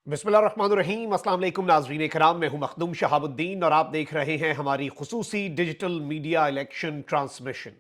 बिस्मिल्लाहिर्रहमानिर्रहीम। अस्सलाम वालेकुम नाज़रीन कराम, मैं हूं मखदूम शहाबुद्दीन और आप देख रहे हैं हमारी खुसूसी डिजिटल मीडिया इलेक्शन ट्रांसमिशन।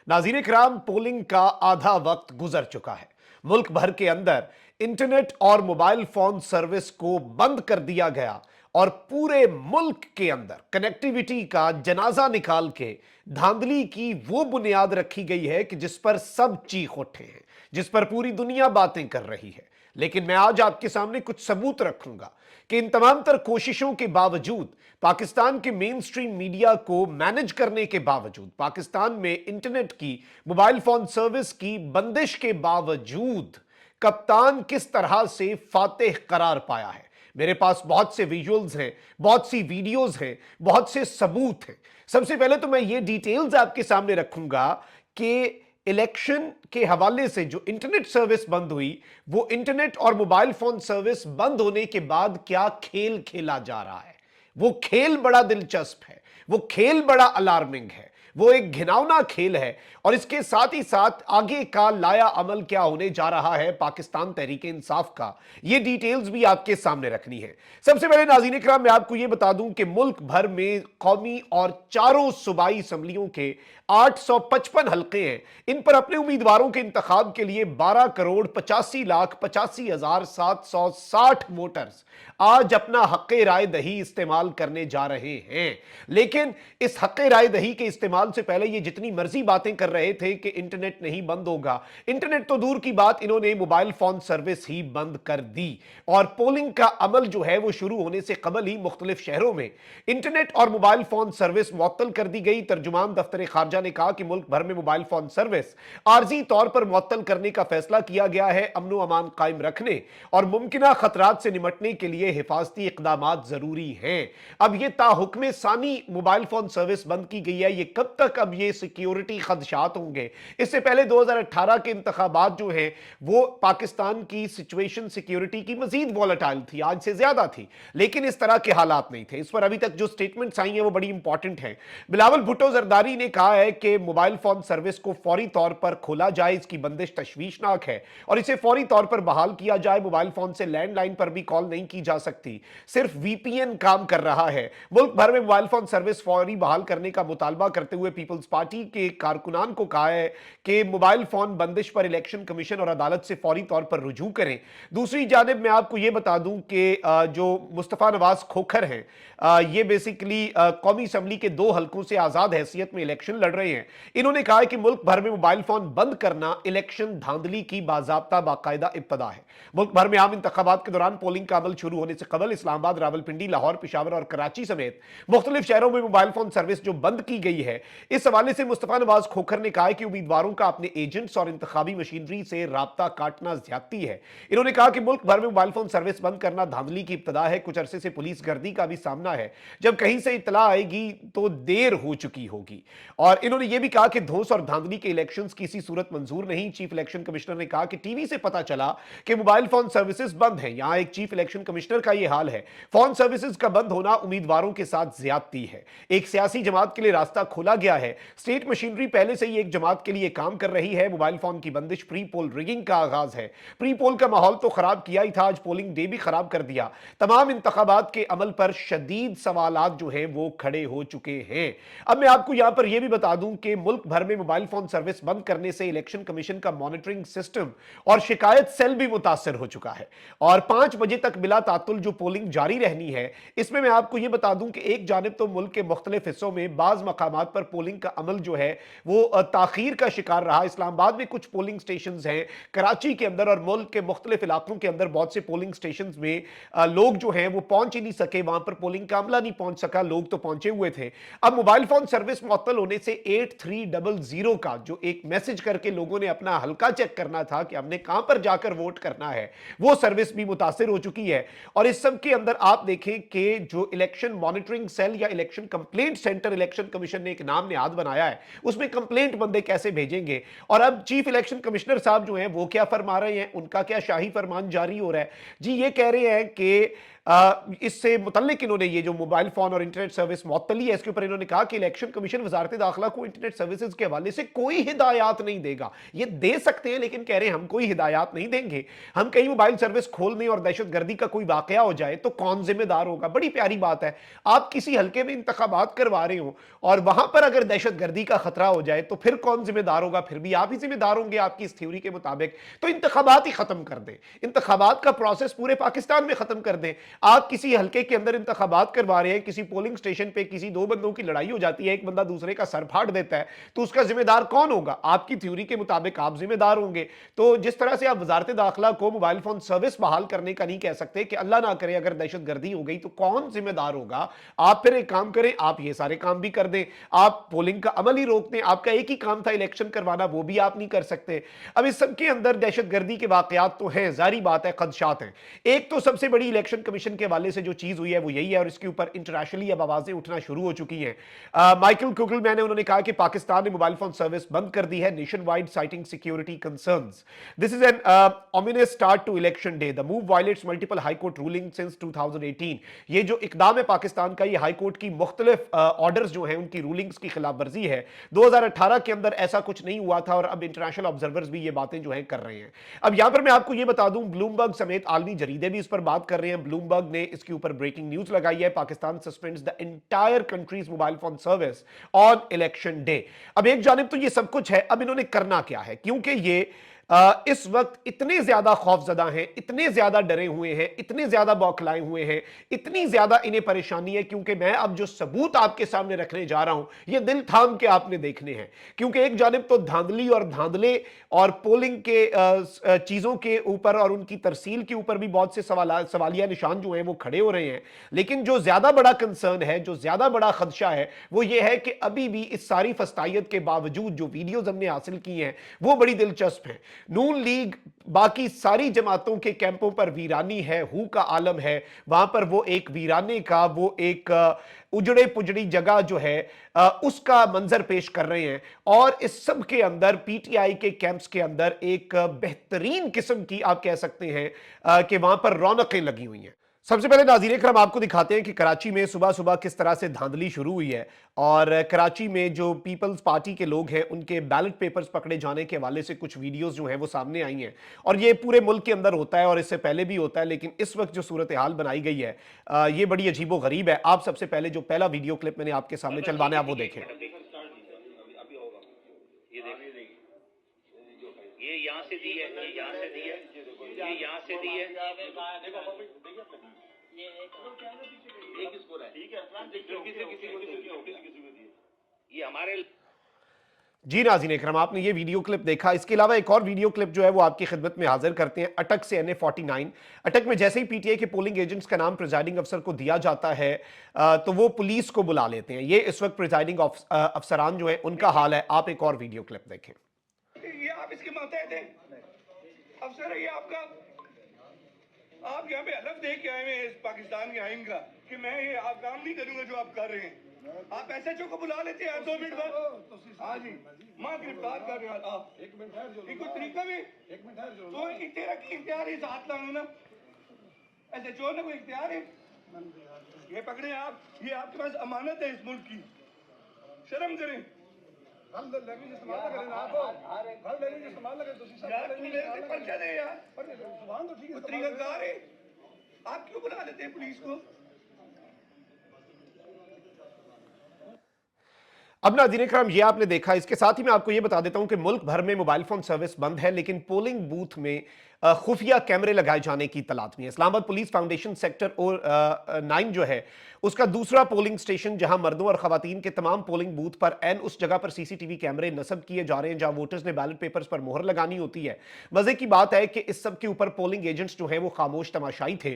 नाज़रीन कराम, पोलिंग का आधा वक्त गुजर चुका है। मुल्क भर के अंदर इंटरनेट और मोबाइल फोन सर्विस को बंद कर दिया गया और पूरे मुल्क के अंदर कनेक्टिविटी का जनाजा निकाल के धांधली की वो बुनियाद रखी गई है कि जिस पर सब चीख उठे हैं, जिस पर पूरी दुनिया बातें कर रही है। लेकिन मैं आज आपके सामने कुछ सबूत रखूंगा कि इन तमाम तर कोशिशों के बावजूद, पाकिस्तान के मेन स्ट्रीम मीडिया को मैनेज करने के बावजूद, पाकिस्तान में इंटरनेट की, मोबाइल फोन सर्विस की बंदिश के बावजूद कप्तान किस तरह से फातेह करार पाया है। मेरे पास बहुत से विजुअल्स हैं, बहुत सी वीडियोस हैं, बहुत से सबूत हैं। सबसे पहले तो मैं ये डिटेल्स आपके सामने रखूंगा कि इलेक्शन के हवाले से जो इंटरनेट सर्विस बंद हुई, वो इंटरनेट और मोबाइल फोन सर्विस बंद होने के बाद क्या खेल खेला जा रहा है। वो खेल बड़ा दिलचस्प है, वो खेल बड़ा अलार्मिंग है, वो एक घिनौना खेल है। और इसके साथ ही साथ आगे का लाया अमल क्या होने जा रहा है पाकिस्तान तहरीक इंसाफ का, ये डिटेल्स भी आपके सामने रखनी है। सबसे पहले नाज़रीन इकराम, मैं आपको ये बता दूं कि मुल्क भर में कौमी और चारों सूबाई असम्बलियों के 855 हल्के हैं। इन पर अपने उम्मीदवारों के इंतखाब के लिए 12,85,85,760 वोटर्स आज अपना हक राय दही इस्तेमाल करने जा रहे हैं। लेकिन इस हक राय दही के इस्तेमाल से पहले ये जितनी मर्जी बातें कर रहे थे कि इंटरनेट नहीं बंद होगा, इंटरनेट तो दूर की बात, इन्होंने मोबाइल फोन सर्विस ही बंद कर दी। और पोलिंग का अमल जो है वो शुरू होने से कबल ही मुख्तलिफ शहरों में इंटरनेट और मोबाइल फोन सर्विस मुअत्तल कर दी गई। तर्जुमान दफ्तर खारजा ने कहा कि मुल्क भर में मोबाइल फोन सर्विस आर्जी तौर पर मुअत्तल करने का फैसला किया गया है। अमन अमान कायम रखने और मुमकिना खतरात से निमटने के लिए हिफाजती इकदाम जरूरी हैं। अब यह ताहुक्म सानी मोबाइल फोन सर्विस बंद की गई है, ये कब तक अब ये सिक्योरिटी खदशात होंगे। इससे पहले 2018 के इंतखाबात जो है वो पाकिस्तान की सिचुएशन सिक्योरिटी की मजीद वॉलेटाइल थी, आज से ज्यादा थी, लेकिन इस तरह के हालात नहीं थे। इस पर अभी तक जो स्टेटमेंट्स आई हैं वो बड़ी इंपॉर्टेंट हैं। बिलावल भुट्टो जरदारी ने कहा है कि मोबाइल फोन सर्विस को फौरी तौर पर खोला जाए, इसकी बंदिश तशवीशनाक है और इसे फौरी तौर पर बहाल किया जाए। मोबाइल फोन से लैंडलाइन पर भी कॉल नहीं की जा सकती, सिर्फ वीपीएन काम कर रहा है। मुल्क भर में मोबाइल फोन सर्विस फौरी बहाल करने का मुतालबा करते हुए पीपल्स पार्टी के कारकुनान को कहा है कि मोबाइल फोन बंदिश पर इलेक्शन कमीशन और अदालत से फौरी तौर पर रुजू करें। दूसरी जानिब मैं आपको यह बता दूं कि जो मुस्तफा नवाज खोखर हैं, ये बेसिकली कौमी असम्बली के 2 हल्कों से आजाद हैसियत में इलेक्शन लड़ रहे हैं। इन्होंने कहा है कि मुल्क भर में मोबाइल फोन बंद करना इलेक्शन धांधली की बाजाब्ता बाकायदा इब्तदा है। मुल्क भर में आम इंतखाबात के दौरान पोलिंग का अमल शुरू होने से कबल इस्लामाबाद, रावलपिंडी, लाहौर, पेशावर और कराची समेत मुख्तलिफ शहरों में मोबाइल फोन सर्विस जो बंद की गई है, इस हवाले से मुस्तफा नवाज खोखर ने कहा है कि उम्मीदवारों का अपने एजेंट्स और इंतखाबी मशीनरी से राब्ता काटना ज्यादती है। इन्होंने कहा कि मुल्क भर में मोबाइल फोन सर्विस बंद करना धांधली की इब्तदा है। कुछ अरसे से पुलिस गर्दी का भी सामना है, जब कहीं से इतला आएगी तो देर हो चुकी होगी। और इन्होंने यह भी कहा कि धौंस और धांधली के इलेक्शंस किसी सूरत मंजूर नहीं। चीफ इलेक्शन कमिश्नर ने कहा कि टीवी से पता चला कि मोबाइल फोन सर्विसेज बंद हैं। यहां एक चीफ इलेक्शन कमिश्नर का यह हाल है। फोन सर्विसेज का बंद होना उम्मीदवारों के साथ ज्यादती है। एक सियासी जमात के लिए रास्ता खोला गया है। स्टेट मशीनरी पहले से ही एक जमात के लिए काम कर रही है। मोबाइल फोन की बंदिश प्री पोल रिगिंग का आगाज है। प्री पोल का माहौल तो खराब किया ही था, आज पोलिंग डे भी खराब कर दिया। तमाम इंतखाबात के अमल पर शदीद सवालात जो हैं वो खड़े हो चुके हैं। अब मैं आपको यहां पर यह भी बता दूं कि मुल्क भर में मोबाइल फोन सर्विस बंद करने से इलेक्शन कमीशन का मॉनिटरिंग सिस्टम और शिकायत सेल भी मुतासर हो चुका है और 5 बजे तक बिला तातुल जो पोलिंग जारी रहनी है। इसमें मैं आपको यह बता दूं कि एक जानिब तो मुल्क के मुख्तलिफ हिस्सों में बाज मकामात पर पोलिंग का अमल जो है वो ताखीर का शिकार रहा। इस्लामाबाद में कुछ पोलिंग स्टेशन हैं, कराची के अंदर और मुल्क के मुख्तलिफ इलाकों के अंदर बहुत से पोलिंग स्टेशन में लोग जो हैं वो पहुंच ही नहीं सके, वहां पर पोलिंग का अमला नहीं पहुंच सका, लोग तो पहुंचे हुए थे। अब मोबाइल फोन सर्विस मुअत्तल होने से 8300 का जो एक मैसेज करके लोगों ने अपना हल्का चेक करना था कि हमने कहां पर जाकर वोट करना है, वो सर्विस भी मुतासिर हो चुकी है। और इस सब के अंदर आप देखें कि जो इलेक्शन मॉनिटरिंग सेल या election complaint centre election commission ने एक नाम निहाद बनाया है, उसमें कंप्लेंट बंदे कैसे भेजेंगे। और अब चीफ इलेक्शन कमिश्नर साहब जो हैं वो क्या फरमा रहे हैं, उनका क्या शाही फरमान जारी हो रहा है जी। ये कह रहे हैं कि इससे मुतल्लिक इन्होंने ये जो मोबाइल फोन और इंटरनेट सर्विस मुअत्तली है, इसके ऊपर इन्होंने कहा कि इलेक्शन कमीशन वजारत दाखिला को इंटरनेट सर्विसेज के हवाले से कोई हिदायत नहीं देगा। ये दे सकते हैं लेकिन कह रहे हैं हम कोई हिदायत नहीं देंगे। हम कहीं मोबाइल सर्विस खोलने और दहशतगर्दी का कोई वाकया हो जाए तो कौन जिम्मेदार होगा? बड़ी प्यारी बात है। आप किसी हल्के में इंतखाबात करवा रहे हो और वहां पर अगर दहशतगर्दी का खतरा हो जाए तो फिर कौन जिम्मेदार होगा? फिर भी आप ही जिम्मेदार होंगे आपकी इस थ्योरी के मुताबिक। तो इंतखाबात ही खत्म कर दें, इंतखाबात का प्रोसेस पूरे पाकिस्तान में खत्म कर दें। आप किसी हल्के के अंदर इंतखाबात करवा रहे हैं, किसी पोलिंग स्टेशन पे किसी दो बंदों की लड़ाई हो जाती है, एक बंदा दूसरे का सर फाड़ देता है, तो उसका जिम्मेदार कौन होगा? आपकी थ्योरी के मुताबिक आप जिम्मेदार होंगे। तो जिस तरह से आप वजारत दाखिला को मोबाइल फोन सर्विस बहाल करने का नहीं कह सकते कि अल्लाह ना करे अगर दहशतगर्दी हो गई तो कौन जिम्मेदार होगा? आप फिर एक काम करें, आप ये सारे काम भी कर दें, आप पोलिंग का अमल ही रोक दें। आपका एक ही काम था इलेक्शन करवाना, वो भी आप नहीं कर सकते। अब इस सब के अंदर दहशतगर्दी के वाकयात तो हैं, जारी बात है, खदशात हैं। एक तो सबसे बड़ी इलेक्शन कमीशन के हवाले से जो चीज हुई है वो यही है और इसके ऊपर इंटरनेशनली अब आवाजें उठना शुरू हो चुकी हैं। माइकल कुगलमैन ने उन्होंने कहा कि पाकिस्तान ने मोबाइल फोन सर्विस बंद कर दी है, nationwide citing security concerns. This is an ominous start to election day. The move violates multiple high court rulings since 2018. ये जो इकदाम है पाकिस्तान का, ये हाई कोर्ट की मुख्तलिफ ऑर्डर्स जो हैं उनकी रूलिंग्स की खिलाफ वर्जी है। 2018 के अंदर ऐसा कुछ नहीं हुआ था और अब इंटरनेशनल ऑब्जर्वर्स भी ये बातें जो है कर रहे हैं। अब यहां पर मैं आपको ये बता दूं, ब्लूमबर्ग समेत आलमी जरीदे भी इस पर बात कर रहे हैं। ब्लूमबर्ग ने इसके ऊपर ब्रेकिंग न्यूज लगाई है, Pakistan suspends the entire countries mobile phone service on election day. अब एक जानिब तो ये सब कुछ है, अब इन्होंने करना क्या है? क्योंकि ये इस वक्त इतने ज्यादा खौफजदा हैं, इतने ज्यादा डरे हुए हैं, इतने ज्यादा बौखलाए हुए हैं, इतनी ज्यादा इन्हें परेशानी है, क्योंकि मैं अब जो सबूत आपके सामने रखने जा रहा हूं ये दिल थाम के आपने देखने हैं। क्योंकि एक जानिब तो धांधली और धांधले और पोलिंग के चीजों के ऊपर और उनकी तरसील के ऊपर भी बहुत से सवालिया निशान जो हैं वो खड़े हो रहे हैं, लेकिन जो ज्यादा बड़ा कंसर्न है, जो ज्यादा बड़ा खदशा है, वो ये है कि अभी भी इस सारी फस्तायत के बावजूद जो वीडियोज हमने हासिल की हैं वो बड़ी दिलचस्प हैं। नून लीग बाकी सारी जमातों के कैंपों पर वीरानी है, हु का आलम है, वहां पर वो एक वीराने का, वो एक उजड़े पुजड़ी जगह जो है उसका मंजर पेश कर रहे हैं। और इस सब के अंदर पीटीआई के कैंप्स के अंदर एक बेहतरीन किस्म की आप कह सकते हैं कि वहां पर रौनकें लगी हुई हैं। सबसे पहले नाज़रीन करम आपको दिखाते हैं कि कराची में सुबह सुबह किस तरह से धांधली शुरू हुई है और कराची में जो पीपल्स पार्टी के लोग हैं उनके बैलेट पेपर्स पकड़े जाने के हवाले से कुछ वीडियोस जो हैं वो सामने आई हैं। और ये पूरे मुल्क के अंदर होता है और इससे पहले भी होता है, लेकिन इस वक्त जो सूरत हाल बनाई गई है ये बड़ी अजीबो गरीब है। आप सबसे पहले जो पहला वीडियो क्लिप मैंने आपके सामने चलवाना है आप वो देखें। ये यहाँ से दी है, ये यहाँ से दी है, ये यहाँ से दी है। ये किसको रहा है? ठीक है, ये हमारे जी नाज़रीन इकराम, आपने ये वीडियो क्लिप देखा। इसके अलावा एक और वीडियो क्लिप जो है वो आपकी खिदमत में हाजिर करते हैं। अटक से NA-49 अटक में जैसे ही पीटीआई के पोलिंग एजेंट्स का नाम प्रिजाइडिंग अफसर को दिया जाता है तो वो पुलिस को बुला लेते हैं। ये इस वक्त प्रिजाइडिंग अफसरान जो है उनका हाल है। आप एक और वीडियो क्लिप देखें। ये आप इसके मातहत हैं, अफसर है ये आपका। आप यहाँ पे हलफ दे के आए हैं इस पाकिस्तान के आइन का कि मैं ये आप काम नहीं करूंगा जो आप कर रहे हैं। आप SHO को बुला लेते हैं 2 मिनट बाद। हाँ जी, माँ गिरफ्तार कर रहे हैं आप। 1 मिनट ठहर, कोई तरीका भी 1 मिनट ठहर तो तेरा की इख्तियार है साथ लाने ना, SHO ने कोई इख्तियार है? ये पकड़े आप, ये आपके पास अमानत है इस मुल्क की, शर्म करें। आप क्यों बुला लेते हैं पुलिस को? अब नाज़रीन इकराम ये आपने देखा। इसके साथ ही मैं आपको ये बता देता हूं कि मुल्क भर में मोबाइल फोन सर्विस बंद है, लेकिन पोलिंग बूथ में खुफिया कैमरे लगाए जाने की तलाश में है। इस्लामाबाद पुलिस फाउंडेशन सेक्टर और 9 जो है उसका दूसरा पोलिंग स्टेशन, जहां मर्दों और खवातीन के तमाम पोलिंग बूथ पर एन उस जगह पर सीसीटीवी कैमरे नस्ब किए जा रहे हैं जहां वोटर्स ने बैलेट पेपर्स पर मोहर लगानी होती है। मजे की बात है कि इस सब के ऊपर पोलिंग एजेंट्स जो हैं वो खामोश तमाशाई थे।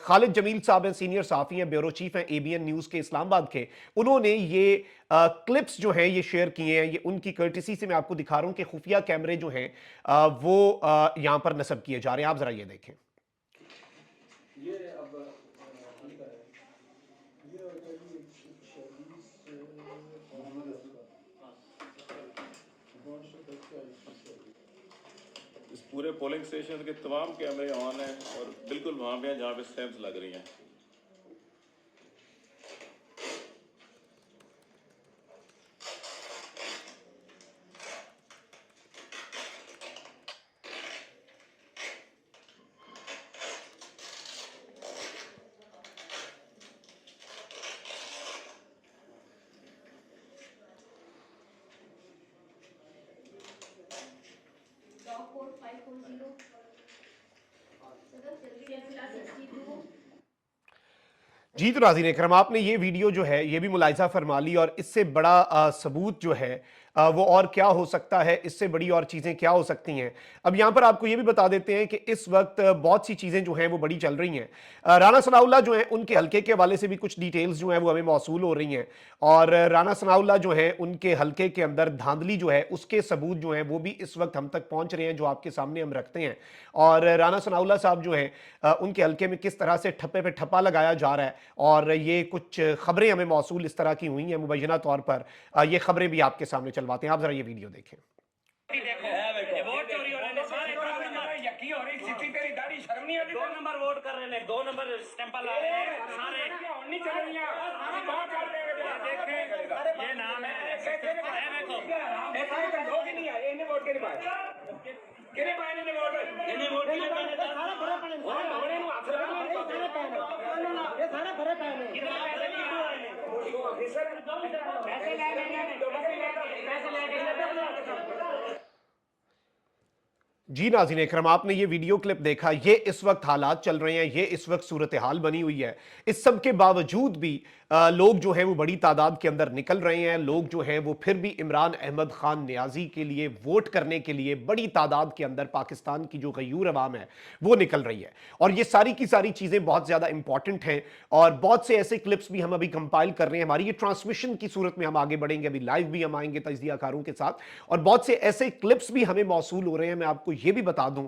खालिद जमील साहब हैं, सीनियर साफी हैं, ब्यूरो चीफ हैं ABN न्यूज के इस्लामाबाद के। उन्होंने ये क्लिप्स जो हैं ये शेयर किए हैं। ये उनकी कर्टिसी से मैं आपको दिखा रहा हूं कि खुफिया कैमरे जो हैं वो यहां पर नस्ब किए जा रहे हैं। आप जरा ये देखें। ये अब ये पूरे पोलिंग स्टेशन के तमाम कैमरे ऑन हैं और बिल्कुल वहाँ पे हैं जहाँ पे स्टैम्प्स लग रही हैं। Code 540 62 जी तो नाज़रीन इकराम, आपने ये वीडियो जो है ये भी मुलाहिज़ा फरमा ली, और इससे बड़ा सबूत जो है वो और क्या हो सकता है, इससे बड़ी और चीज़ें क्या हो सकती हैं। अब यहाँ पर आपको ये भी बता देते हैं कि इस वक्त बहुत सी चीज़ें जो हैं वो बड़ी चल रही हैं। राना सनाउल्लाह जो हैं उनके हलके के हवाले से भी कुछ डिटेल्स जो हैं वो हमें मौसूल हो रही हैं, और राना सनाउल्लाह जो हैं उनके हलके के अंदर धांधली जो है उसके सबूत जो हैं वो भी इस वक्त हम तक पहुँच रहे हैं, जो आपके सामने हम रखते हैं। और राना सनाउल्लाह साहब जो हैं उनके हलके में किस तरह से ठप्पे पे ठप्पा लगाया जा रहा है, और ये कुछ खबरें हमें मौसूल इस तरह की हुई हैं मुबैना तौर पर। ये खबरें भी आपके सामने चलवाते हैं, आप जरा ये वीडियो देखें। देखो वोट चोरी हो रहे हैं सारे, यकी हो रही सिटी तेरी दाढ़ी शर्म नहीं आती? 2 नंबर वोट कर रहे हैं, 2 नंबर स्टैंप ला रहे हैं सारे। नहीं चल रही है कहाँ कर रहे हैं? देखें ये नाम है, देखो ऐसा लोग ही नहीं आए, इन्हें वोट के नहीं पाए, किने पाए इन्हें वोट? इन्हें वोट नहीं पाने का सारा भरे पड़े होने नु हाथ लगा ये सारे भरे पड़े कितना पैसे लिए हुए हैं? ऑफिसर पैसे ले लेंगे, पैसे लेके जी नाज़रीन इकराम, आपने ये वीडियो क्लिप देखा, ये इस वक्त हालात चल रहे हैं, ये इस वक्त सूरत हाल बनी हुई है। इस सब के बावजूद भी लोग जो हैं वो बड़ी तादाद के अंदर निकल रहे हैं। लोग जो हैं वो फिर भी इमरान अहमद खान नियाजी के लिए वोट करने के लिए बड़ी तादाद के अंदर पाकिस्तान की जो गयूर अवाम है वो निकल रही है। और ये सारी की सारी चीज़ें बहुत ज़्यादा इंपॉर्टेंट हैं, और बहुत से ऐसे क्लिप्स भी हम अभी कंपाइल कर रहे हैं। हमारी ये ट्रांसमिशन की सूरत में हम आगे बढ़ेंगे, अभी लाइव भी हम आएंगे तजदियाकारों के साथ, और बहुत से ऐसे क्लिप्स भी हमें मौसूल हो रहे हैं। मैं आपको ये भी बता दूं,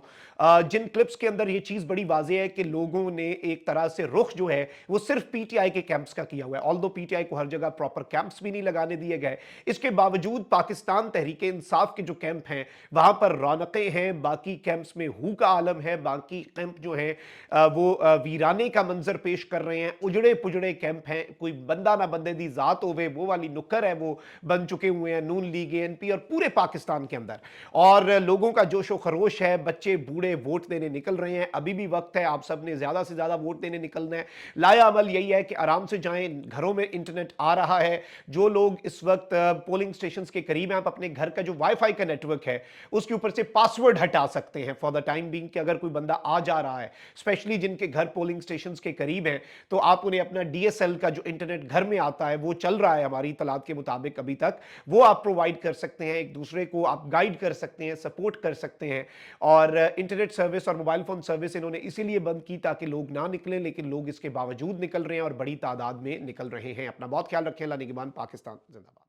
जिन क्लिप्स के अंदर ये चीज़ बड़ी वाज़ेह है कि लोगों ने एक तरह से रुख जो है वो सिर्फ पीटीआई के कैंप्स का किया हुआ है। ऑल्दो पीटीआई को हर जगह प्रॉपर कैंप्स भी नहीं लगाने दिए गए, इसके बावजूद पाकिस्तान तहरीके इंसाफ के जो कैंप हैं वहां पर रौनकें हैं, बाकी कैंप्स में हू का आलम है, बाकी कैंप जो है वो वीराने का मंजर पेश कर रहे हैं, उजड़े पुजड़े कैंप हैं, कोई बंदा ना बंदे दी जात होवे वो वाली नुक्कर है वो बन चुके हुए हैं नून लीग एएनपी और पूरे पाकिस्तान के अंदर। और लोगों का जोशो खरोश है, बच्चे बूढ़े वोट देने निकल रहे हैं। अभी भी वक्त है, आप सब ने ज्यादा से ज्यादा वोट देने निकलना है। लाया अमल यही है कि आराम से जाएं, घरों में इंटरनेट आ रहा है। जो लोग इस वक्त पोलिंग स्टेशंस के करीब हैं, आप अपने घर का जो वाईफाई का नेटवर्क है उसके ऊपर से पासवर्ड हटा सकते हैं फॉर द टाइम बीइंग, कि अगर कोई बंदा आ जा रहा है, स्पेशली जिनके घर पोलिंग स्टेशंस के करीब हैं, तो आप उन्हें अपना डीएसएल का जो इंटरनेट घर में आता है वो चल रहा है हमारी इतलात के मुताबिक अभी तक, वो आप प्रोवाइड कर सकते हैं। एक दूसरे को आप गाइड कर सकते हैं, सपोर्ट कर सकते हैं। और इंटरनेट सर्विस और मोबाइल फोन सर्विस इन्होंने इसीलिए बंद की ताकि लोग ना निकलें, लेकिन लोग इसके बावजूद निकल रहे हैं और बड़ी तादाद में निकल रहे हैं। अपना बहुत ख्याल रखें। अल्लाह निगहबान। पाकिस्तान जिंदाबाद।